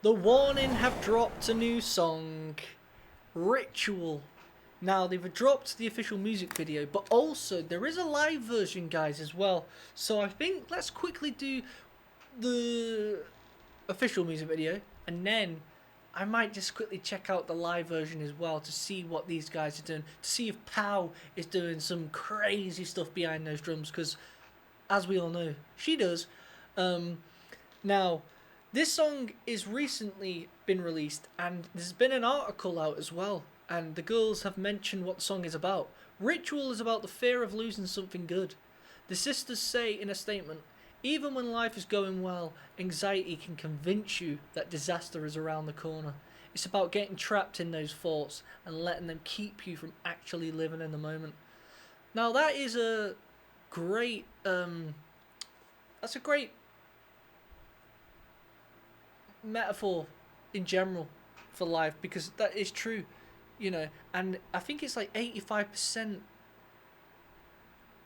The Warning have dropped a new song, Ritual. Now, they've dropped the official music video, but also there is a live version, guys, as well. So I think let's quickly do the official music video, and then I might just quickly check out the live version as well to see what these guys are doing, to see if Pow is doing some crazy stuff behind those drums, because as we all know, she does. Now, this song is recently been released, and there's been an article out as well, and the girls have mentioned what the song is about. Ritual is about the fear of losing something good. The sisters say in a statement, even when life is going well, anxiety can convince you that disaster is around the corner. It's about getting trapped in those thoughts and letting them keep you from actually living in the moment. Now that is a great, that's a great metaphor in general for life, because that is true, you know, and I think it's like 85%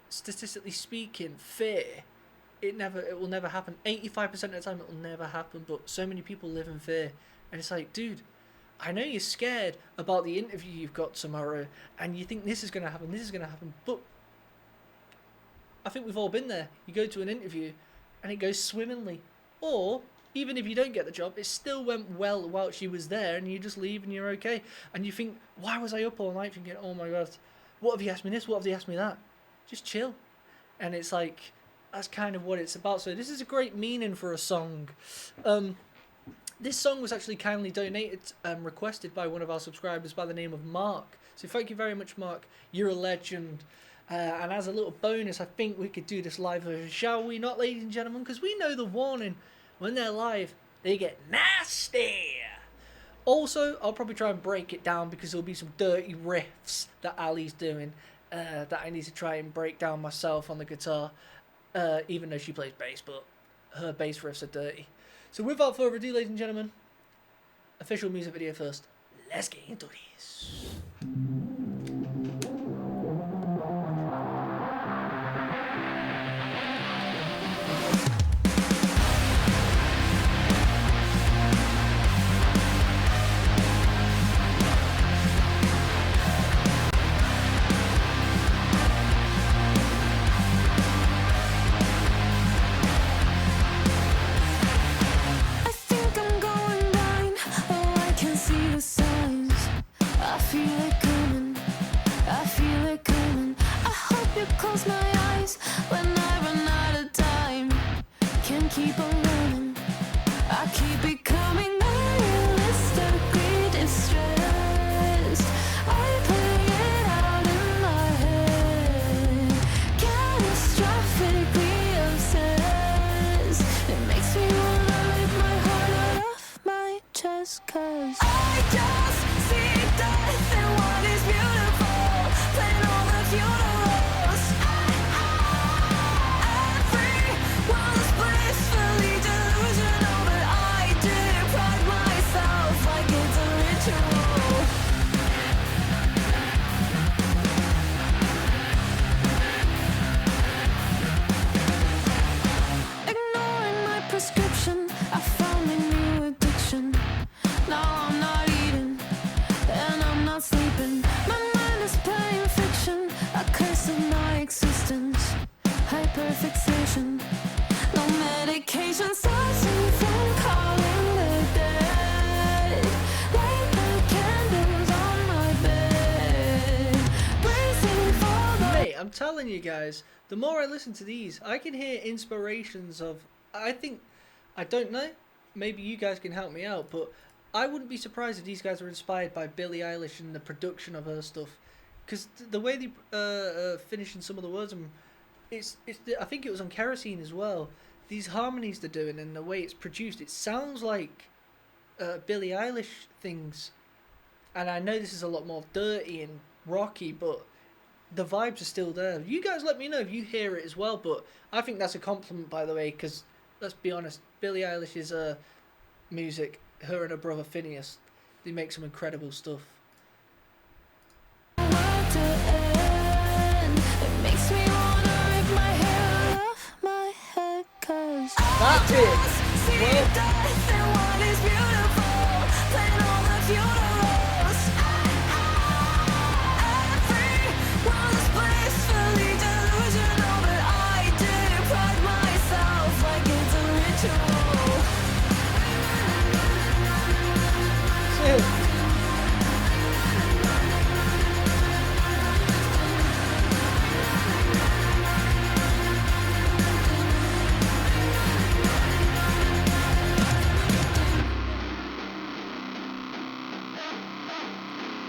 statistically speaking, fear, it will never happen. 85% of the time it will never happen, but so many people live in fear, and it's like, dude, I know you're scared about the interview you've got tomorrow, and you think this is going to happen, but I think we've all been there. You go to an interview and it goes swimmingly, or even if you don't get the job, it still went well while she was there, and you just leave and you're okay. And you think, why was I up all night thinking, oh my god, what have you asked me this? What have you asked me that? Just chill. And it's like, that's kind of what it's about. So this is a great meaning for a song. This song was actually kindly donated, requested by one of our subscribers by the name of Mark. So thank you very much, Mark. You're a legend. And as a little bonus, I think we could do this live version, shall we not, ladies and gentlemen? Because we know The Warning, when they're live, they get nasty. Also, I'll probably try and break it down, because there'll be some dirty riffs that Ali's doing that I need to try and break down myself on the guitar, even though she plays bass, but her bass riffs are dirty. So without further ado, ladies and gentlemen, official music video first. Let's get into this. Hyperfixation, no medication stops me from calling the dead. Light the candles on my bed, bracing for the... Mate, I'm telling you guys, the more I listen to these, I can hear inspirations of, I don't know, maybe you guys can help me out, but I wouldn't be surprised if these guys were inspired by Billie Eilish and the production of her stuff, because the way they finishing some of the words, I think it was on Kerosene as well. These harmonies they're doing and the way it's produced, it sounds like Billie Eilish things. And I know this is a lot more dirty and rocky, but the vibes are still there. You guys let me know if you hear it as well, but I think that's a compliment, by the way, because let's be honest, Billie Eilish's music, her and her brother Phineas, they make some incredible stuff. That's it. Well,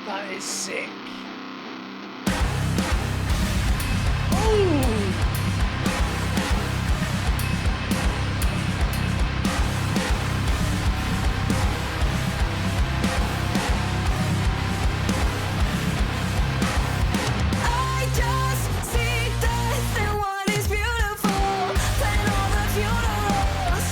That is sick. Oh! I just see death and what is beautiful, and all the funerals.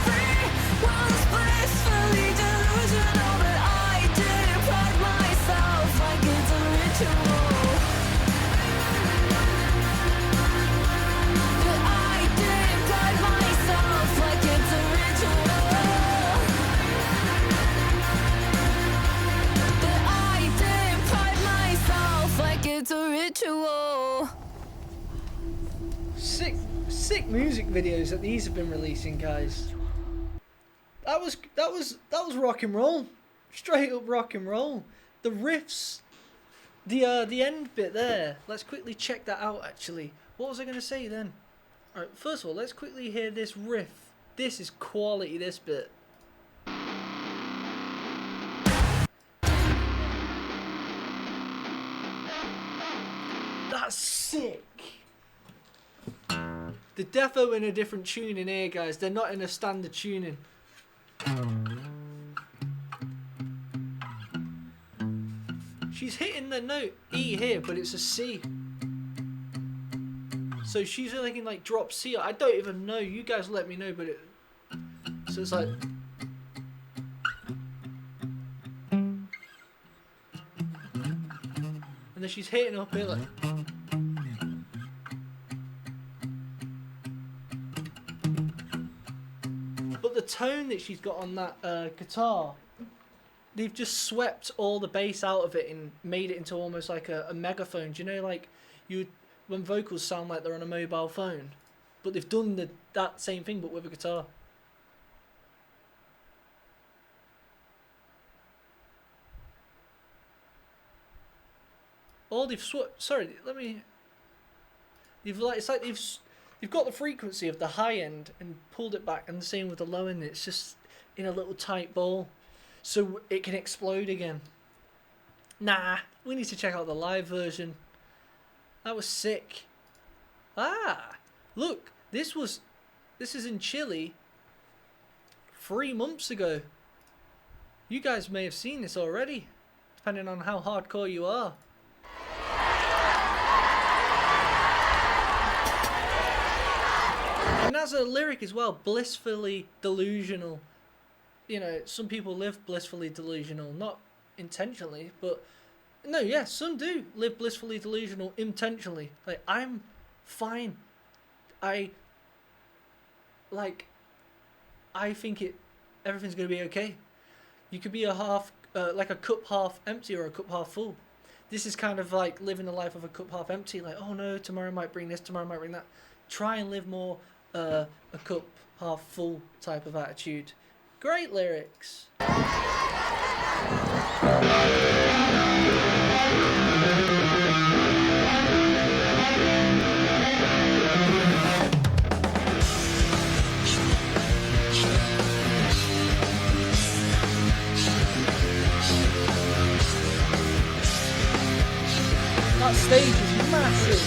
Everyone's blissfully delusional, but I did pride myself like it's a ritual. But I did pride myself like it's a ritual. But I did pride myself like it's a ritual. Sick music videos that these have been releasing, guys. That was rock and roll. Straight up rock and roll. The riffs, the end bit there. Let's quickly check that out actually. What was I gonna say then? Alright, first of all, let's quickly hear this riff. This is quality, this bit. That's sick. The defo in a different tuning here, guys. They're not in a standard tuning. She's hitting the note E here, but it's a C. So she's like in like drop C. I don't even know. You guys let me know, but it. So it's like. And then she's hitting up here like. But the tone that she's got on that guitar, they've just swept all the bass out of it and made it into almost like a megaphone. Do you know, like when vocals sound like they're on a mobile phone, but they've done that same thing but with a guitar. Or they've swept. Sorry, let me. They've like it's like they've got the frequency of the high end and pulled it back, and the same with the low end. It's just in a little tight ball, so it can explode again. Nah, we need to check out the live version. That was sick. Ah, look, this is in Chile 3 months ago. You guys may have seen this already, depending on how hardcore you are. And as a lyric as well, blissfully delusional. You know, some people live blissfully delusional, not intentionally, but no, yeah, some do live blissfully delusional intentionally. Like, I'm fine. I think everything's gonna be okay. You could be like a cup half empty or a cup half full. This is kind of like living the life of a cup half empty. Like, oh no, tomorrow might bring this, tomorrow might bring that. Try and live more a cup half full type of attitude. Great lyrics. That stage is massive.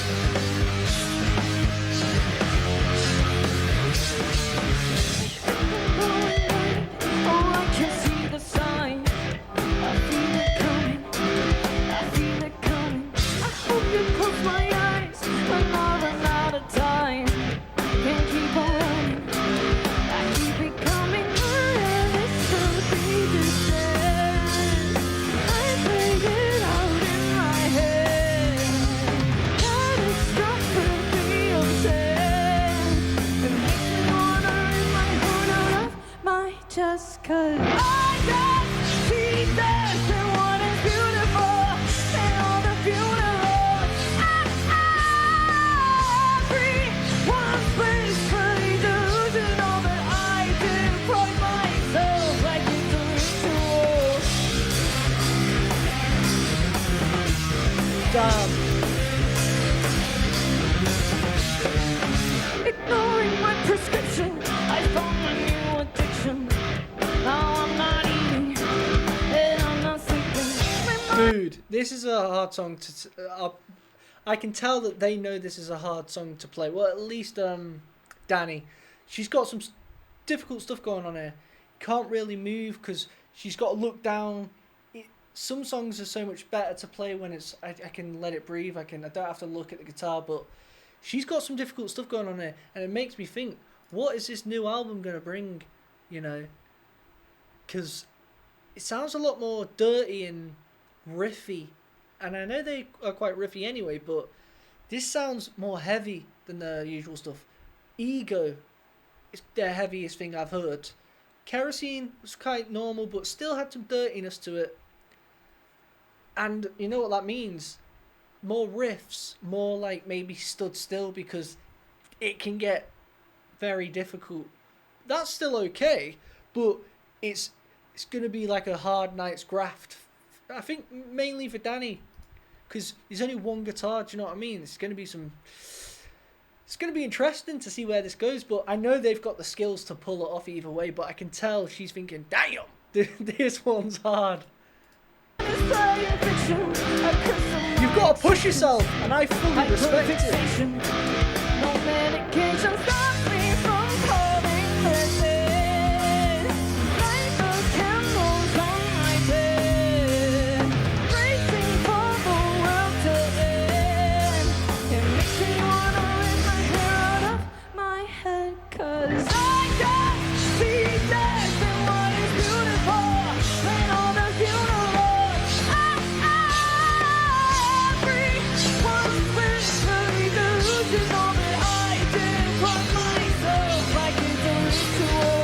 Just 'cause I just see this and what is beautiful and all the funerals. Everyone's blissfully delusional, but I did pride myself like it's a ritual. Damn. Ignoring my prescription, I found a new addiction. Now I'm not eating, Dude, this is a hard song to. I can tell that they know this is a hard song to play. Well, at least Danny, she's got some difficult stuff going on here. Can't really move because she's got to look down. Some songs are so much better to play when it's I can let it breathe. I don't have to look at the guitar, but she's got some difficult stuff going on here, and it makes me think, what is this new album gonna bring? You know, because it sounds a lot more dirty and riffy, and I know they are quite riffy anyway, but this sounds more heavy than the usual stuff. Ego is the heaviest thing I've heard. Kerosene was quite normal, but still had some dirtiness to it. And you know what that means? More riffs, more like maybe stood still, because it can get very difficult. That's still okay, but it's going to be like a hard night's graft. I think mainly for Danny, because there's only one guitar. Do you know what I mean? It's going to be interesting to see where this goes, but I know they've got the skills to pull it off either way. But I can tell she's thinking, "Damn, this one's hard." You've got to push yourself, and I fully respect it. No medication stops me from calling her name. Light the candles on my bed, racing for the world to end. It makes me wanna rip my hair out of my head, 'cause I can't see death in what is beautiful, and all the funerals. Everyone's wishfully delusional, but I did put myself like it's a ritual.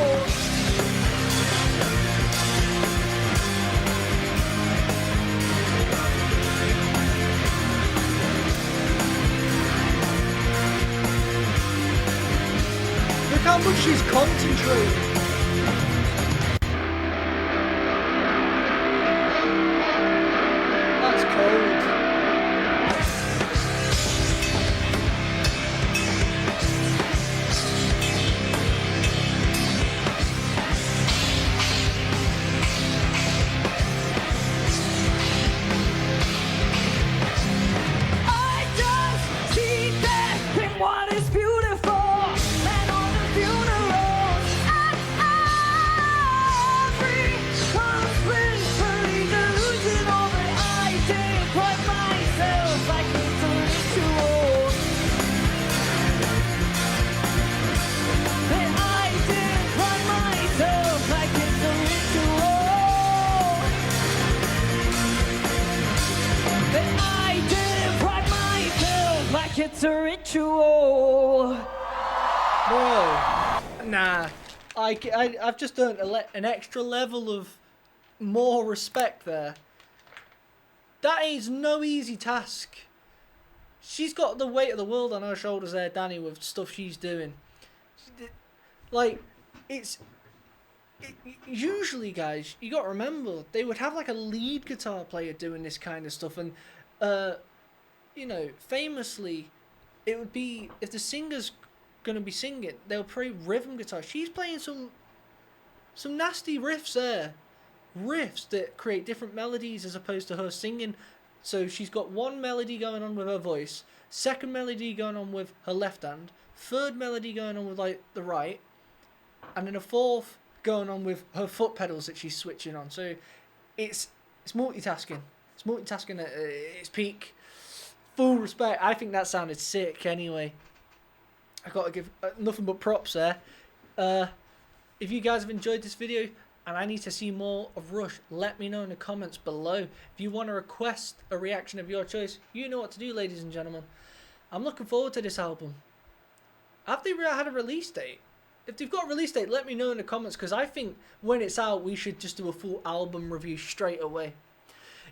Look how much she's concentrating. That's cold. I just see death in what is beautiful, and all the funerals. Everyone's wishfully delusional, but I did put myself like it's a ritual. But I did put myself like it's a ritual. But I did put myself like it's a ritual. Bro, nah. I've just earned an extra level of more respect there. That is no easy task. She's got the weight of the world on her shoulders there, Danny, with stuff she's doing. Like, usually, guys, you got to remember, they would have like a lead guitar player doing this kind of stuff, and you know, famously, it would be, if the singer's gonna be singing, they'll play rhythm guitar. She's playing some nasty riffs there, riffs that create different melodies as opposed to her singing. So she's got one melody going on with her voice, second melody going on with her left hand, third melody going on with like the right, and then a fourth going on with her foot pedals that she's switching on. So it's multitasking. It's multitasking at its peak. Full respect. I think that sounded sick anyway. I got to give nothing but props there. If you guys have enjoyed this video and I need to see more of Rush, let me know in the comments below. If you want to request a reaction of your choice, you know what to do, ladies and gentlemen. I'm looking forward to this album. Have they had a release date? If they've got a release date, let me know in the comments, because I think when it's out, we should just do a full album review straight away.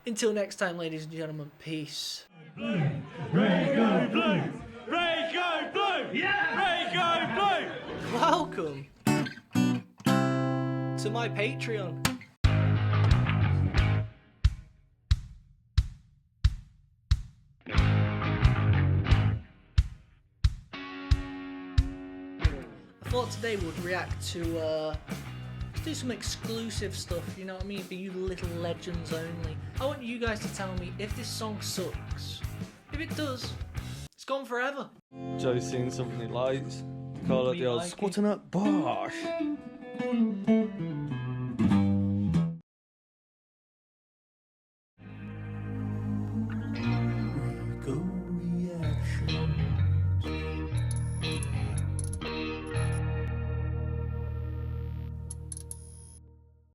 Until next time, ladies and gentlemen, peace. Blue, Raygo blue, Raygo blue, yeah, Raygo blue. Welcome to my Patreon. I thought today we'd react to to do some exclusive stuff, you know what I mean, for you little legends only. I want you guys to tell me if this song sucks. If it does, it's gone forever. Joe's seen something he likes. Call it We the old like it. squatting up bosh.